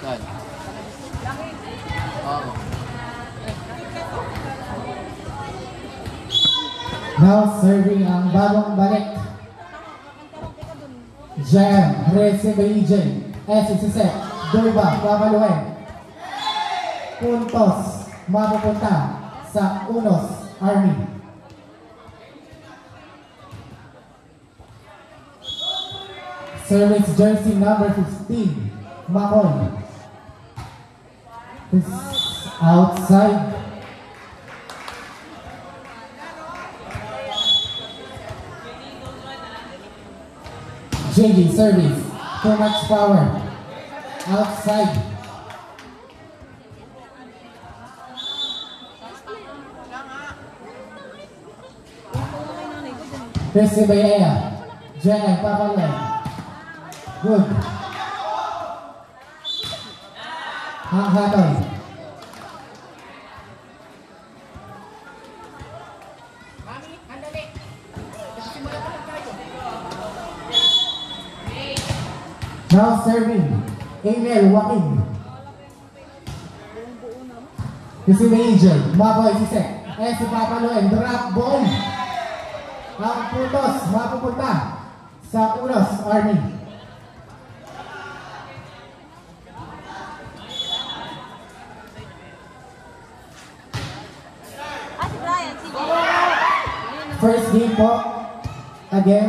Saan? Oo. Now serving ang bagong balik. Jam, receive EJ. SCC, Durba, papaluhin. Puntos, mapupunta sa Unos Army. Service jersey number 15, Makoy. This outside. JD service, too much power. Outside. Receive by Aya. Jenna, papaluhin. Good. Hatoy. Now serving. Emil Joaquin. This is Angel. Maboy Sisek. Si papaluhin. Drop ball. Ang puntos mapupunta sa Unos Army. First game po, again,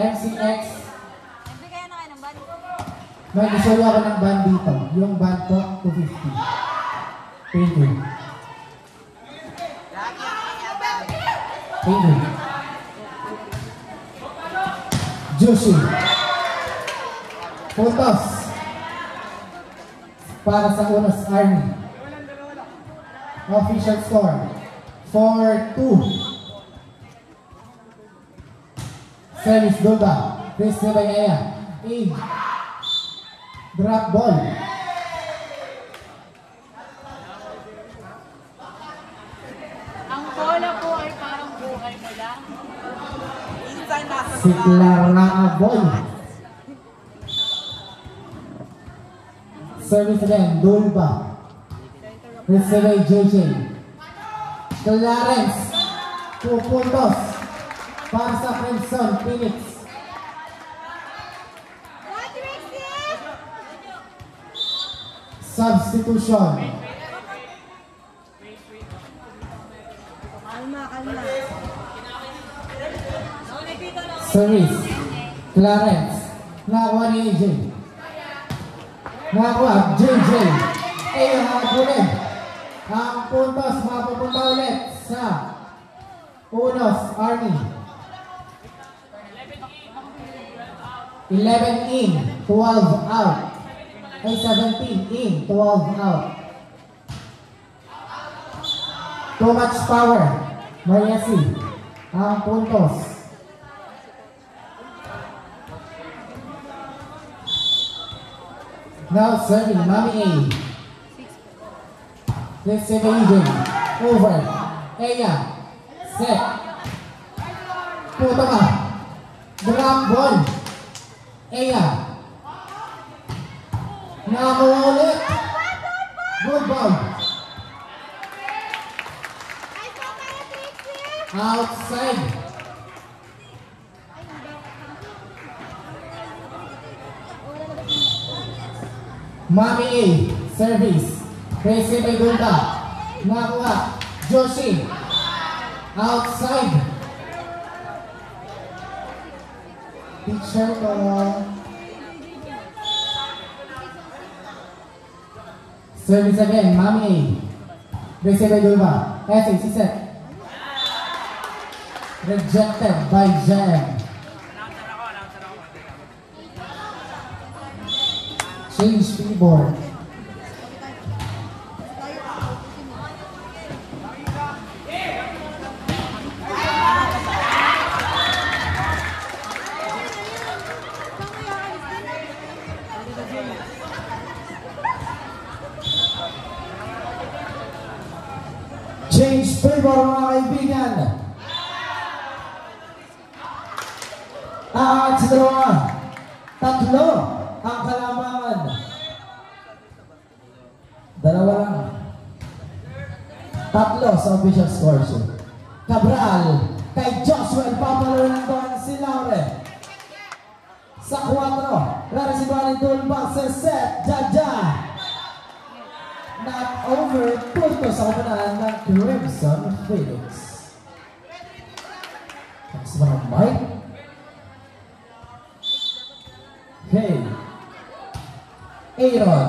MCX. May gusto ako ng band dito. Yung band po, 250. Thank you. Thank you. Joshi. Puntos. Para sa Unos Army. Official score. 4-2. Service Durba. Receive by Aya. Aim. Drop ball. Ang bola po ay parang buhay mo lang. Si Clara Ball. Service again. Durba. Receive by JJ. Clarence. 2 puntos. Para sa Crimson Phoenix. Substitution. Service. Clarence. Nakakuha ni AJ. Nakakuha JJ. Hagulin. Ang puntos mapupunta ulit sa Unos Army. 11 in, 12 out. Ay 17 in, 12 out. Too much power. Mariasi. Ang puntos. Now serving, Mami A. Let's say Agent. Over. Aya. Set. Puto ka. Drop ball. Aya. Nakakuha ulit. Good ball. Outside. Mami A. Service. Receive by Gunda. Nakakuha. Joshi. Outside. Picture ko. Service again, Mami A. Receive by Gunda. Si set. Rejected by Jen. Change keyboard. Change favor mga kaibigan. At sa dalawa, Tatlo ang kalamangan. Dalawa lang. Tatlo sa official score sheet. Cabral kay Joshua, papalo ng doon si Laure. Sa 4, raresibahan ni Tulbang sa set, Jaja. Not over, punto sa kapanan ng Crimson Phoenix. Ang semanang Mike. Hey. Aaron.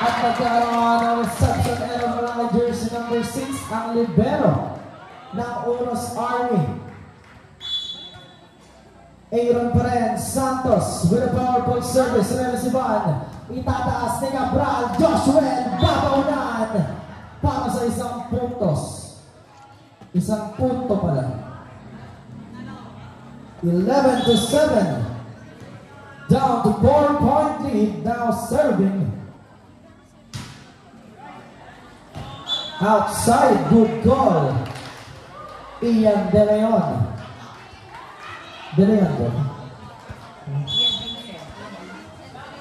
At nagkaroon ng reception error mula kay jersey number 6, ang libero ng Unos Army. Aaron pa rin, Santos with a powerful service, resibahan. Itataas ni Cabral, Joshua, babaunan para sa isang puntos. Isang punto pala. 11-7. Down to 4-point lead, now serving. Outside, good call. Ian De Leon. De Leon ba?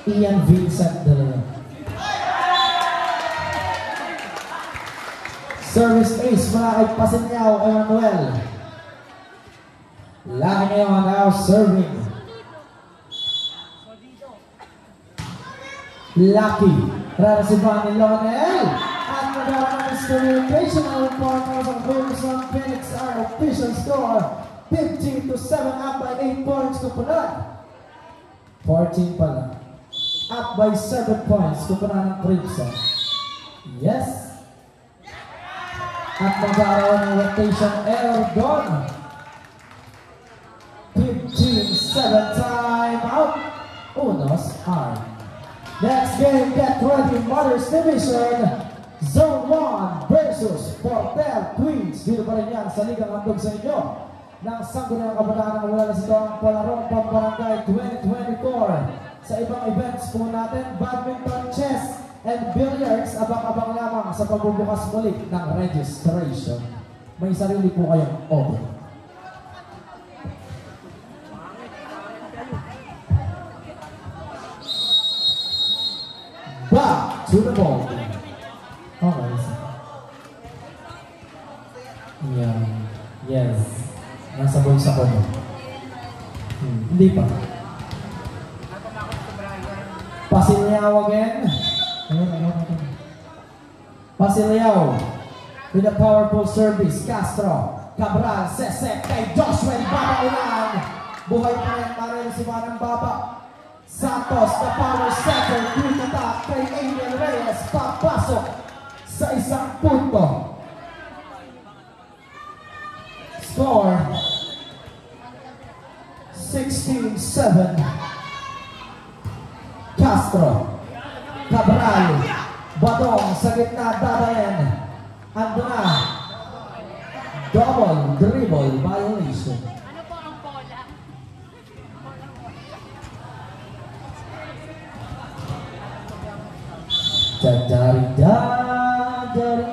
Ian Vincent De Leon. Service ace mula kay Pasinyaw Emmanuel. Laki ngayon now serving. Lucky. Rarasibahan ni Lonel. At nagkaroon ng miscommunication ng reporters ng Crimson Phoenix. Our official score 15-7, up by 8 points Kupunan. 14 pala. Up by 7 points Kupunan ng Crimson. Yes. At nagkaroon ng rotation error doon. 15-7, time out. Unos Army. Next game, get ready, Mothers Division, Zone 1 versus Portel Queens. Dito pa rin yan sa Ligang Handog sa inyo ng Sangguniang Kabataan na wala na sa ang Palarong Pambarangay 2024. Sa ibang events po natin, badminton, chess, and billiards, abang-abang lamang sa pagbubukas muli ng registration. May sarili po kayong open. Back to the ball. Okay. Yeah. Yes. Nasa bulsa ko mo. Hindi pa. Pasilyaw again. Pasilyaw. With a powerful service. Castro. Cabral. Sesek kay Joshua. Baba ulan. Buhay pa rin. Maril si Manang Baba. Santos, the power setter, quick attack kay Angel Reyes, papasok sa isang punto. Score 16-7. Castro, Cabral, Badong sa gitna dadalhin. Ando na. Double dribble violation. Dari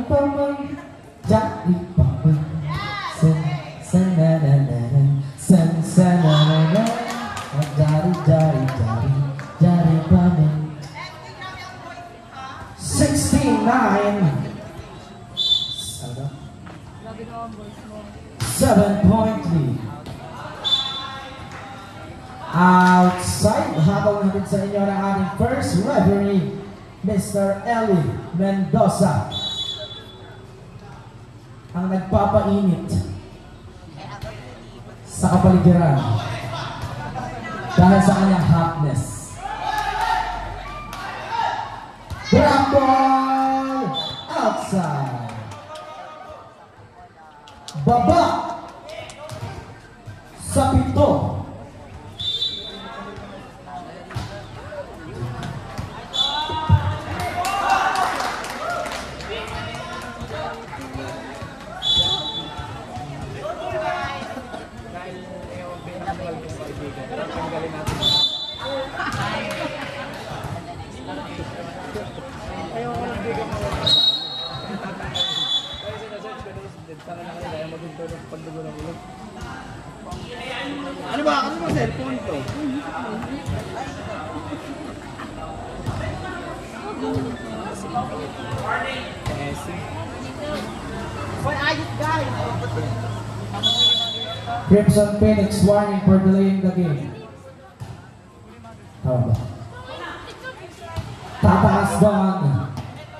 paman, dari paman, sen dari paman. 16-9. 7-point lead. Outside, habang natin sa inyo ng ating first referee, Mr. Eli Mendoza, ang nagpapainit sa kapaligiran dahil sa kanyang hotness. Drop ball outside. Baba sa 7. Ano ba cellphone to? Crimson Phoenix warning for delaying the game. Tama ba? Tataas doon.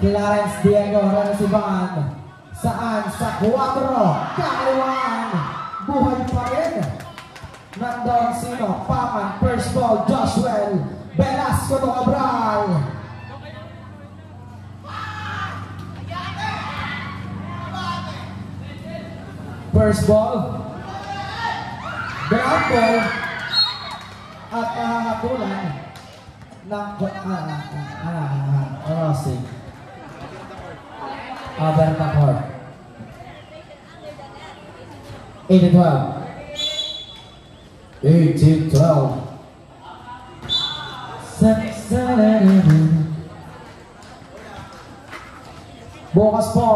Clarence Diego Ranasiban. Saan? Sa 4. Kakaliwaan. Buhay pa rin. Nandun sino? Paman. First ball. Joshua Velasco to Cabral. First ball. Ground ball. At mahahatulan ng Rossi. Alberta Court. 18-12. 18-12. Bukas po,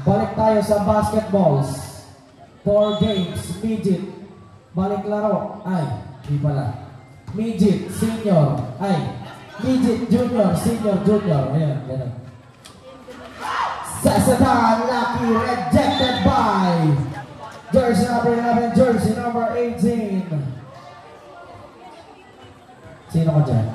balik tayo sa basketballs. 4 games, midget. Balik laro. Ay, di pala. Midget, senior. Ay, midget, junior, senior, junior. Ayan, ganun. Sasatan, Lucky, rejected by jersey number 11, jersey number 18. Sino ko dyan?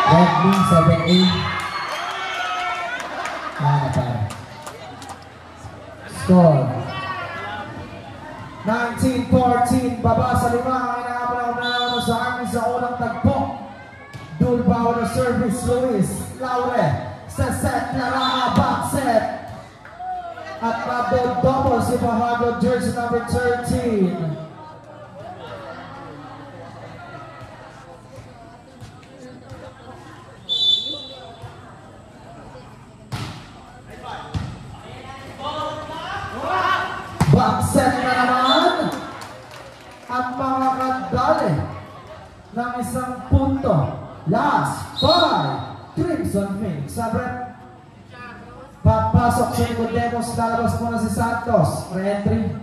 Red Wing 7-8. Score 19-14, baba sa 5 ang inaabalaw sa amin sa unang tagpo. Dulbao na service, Luis Laure sa set, Larama back set. At double si Bahago, jersey number 13. Backset na naman ang mga kandali ng 1 punto. Last 5, Crimson Phoenix. Sabre, papasok sa Nicodemos, lalabas muna si Santos. Re-entry.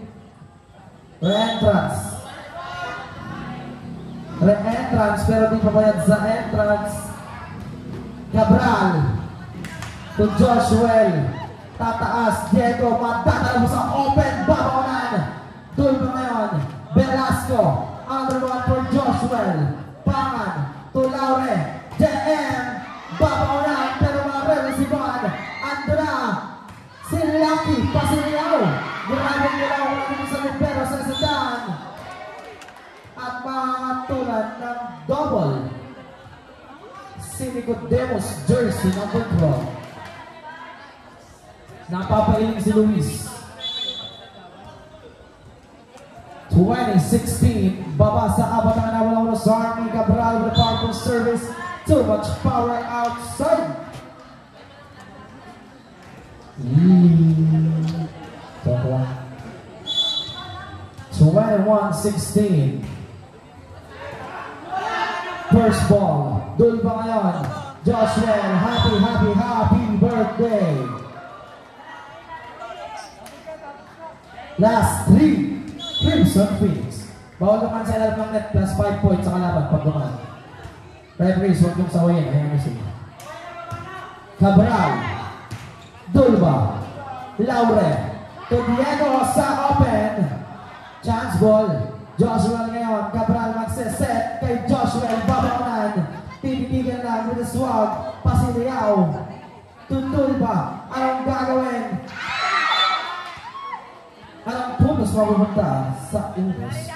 Re-entrance. Re-entrance, pero di pabayad sa entrance. Cabral to Joshua. Tataas, Diego, magdadala mo sa open, babawanan. Dulba ngayon, Velasco, under one for Joshua. Pangan, to Laure, JM, babawanan, pero marel si Juan. Andra, si Lucky, pasiliyaw. Maraming nilaw na dito sa Libero sa Satan. At makatulan ng double. Si Nicodemos, jersey number 12. Napapailing si Luis. 2016, baba sa abat ang nawala sa Army. Cabral with the powerful service. Too much power outside. Talk lang. 21-16. First ball. Dulba ngayon. Joshua, happy birthday. Last 3, Crimson Phoenix. Bawal naman sa ilalim ng net, plus 5 points sa kalaban pag dumaan. Referees, huwag yung sawayin. Ayan yung sige. Cabral, Dulba, Laure, to Diego sa open. Chance ball. Joshua ngayon. Cabral magseset kay Joshua. Babawanan. Tititigil lang with the swag. Pasiliyaw. To Dulba. Anong gagawin? Anong puntos mapupunta sa English?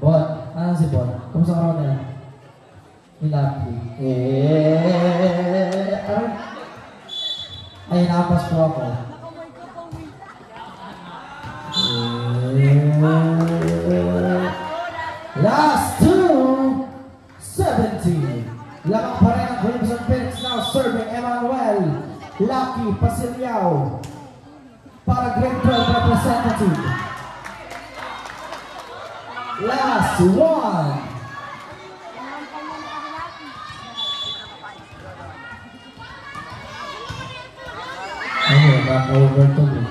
Bon, ano si Bon? Kumusta ka naman nila? Nilapi. Ay, napas po ako. Last 2, 17. Lamang pa rin ang Crimson Phoenix now serving Emmanuel. Lucky Pasiliao. Para Grade 12 representative. Last 1. Back over to me.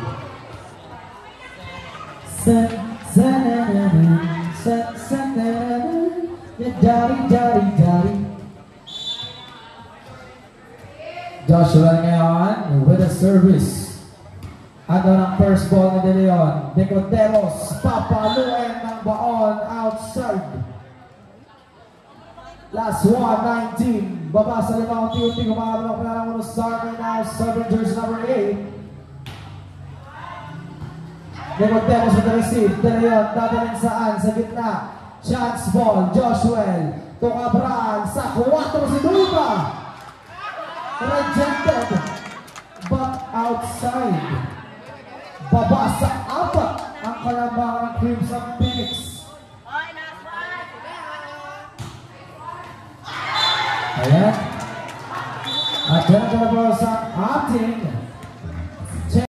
Joshua ngayon with a service. Ano ng first ball ni De Leon? Decoteros papaluin ng baon outside. Last one, 19. Baba sa lima, unti-unti kumakabang ang pinalang uno sa Army now, 7 jersey number 8. Decoteros with the receive. De Leon, dadalhin saan? Sa gitna. Chance ball, Joshua. Tukabran sa 4 si Duba. Rejected, but outside. Baba sa 4 ang kalabangan ng Crimson Phoenix. Ayan. At yan ang kalabangan sa ating